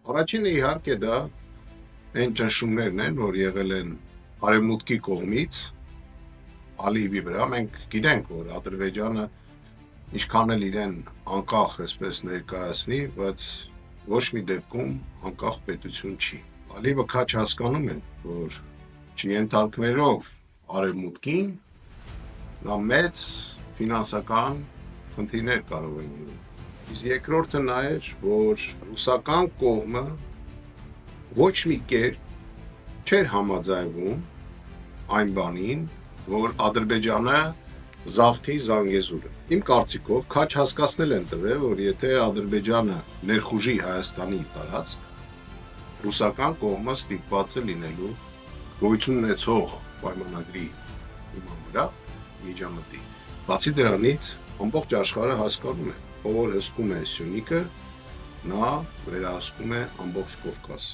Առաջինը իհարկե դա այն ճնշումներն են, որ եղել են արևմուտքի կողմից Ալիևի վրա, մենք գիտենք, որ Ադրբեջանը ինչքան էլ իրեն անկախ այսպես ներկայացնի, բայց ոչ մի դեպքում անկախ պետություն չի։ Ալիևը քաչ հասկանում է, որ չենթարկվելով արևմուտքին, նա մեծ ֆինանսական խնդիրներ կարող է ունենալ։ Իսկ երկրորդը նա էր, որ ռուսական կողմը ոչ մի կերպ չէր համաձայնվում այն բանին, որ Ադրբեջանը զավթի Զանգեզուրը։ Իմ կարծիքով քաչ հասկացնել են տվել, որ եթե Ադրբեջանը ներխուժի Հայաստանի տարածք, ռուսական կողմը ստիպված է լինելու գոյություն ունեցող պայմանագրի հիման վրա միջամտի։ Բացի դրանից, ամբողջ աշխարհը հասկանում է, ով որ հսկում է Սյունիքը, նա վերահսկում է ամբողջ Կովկաս։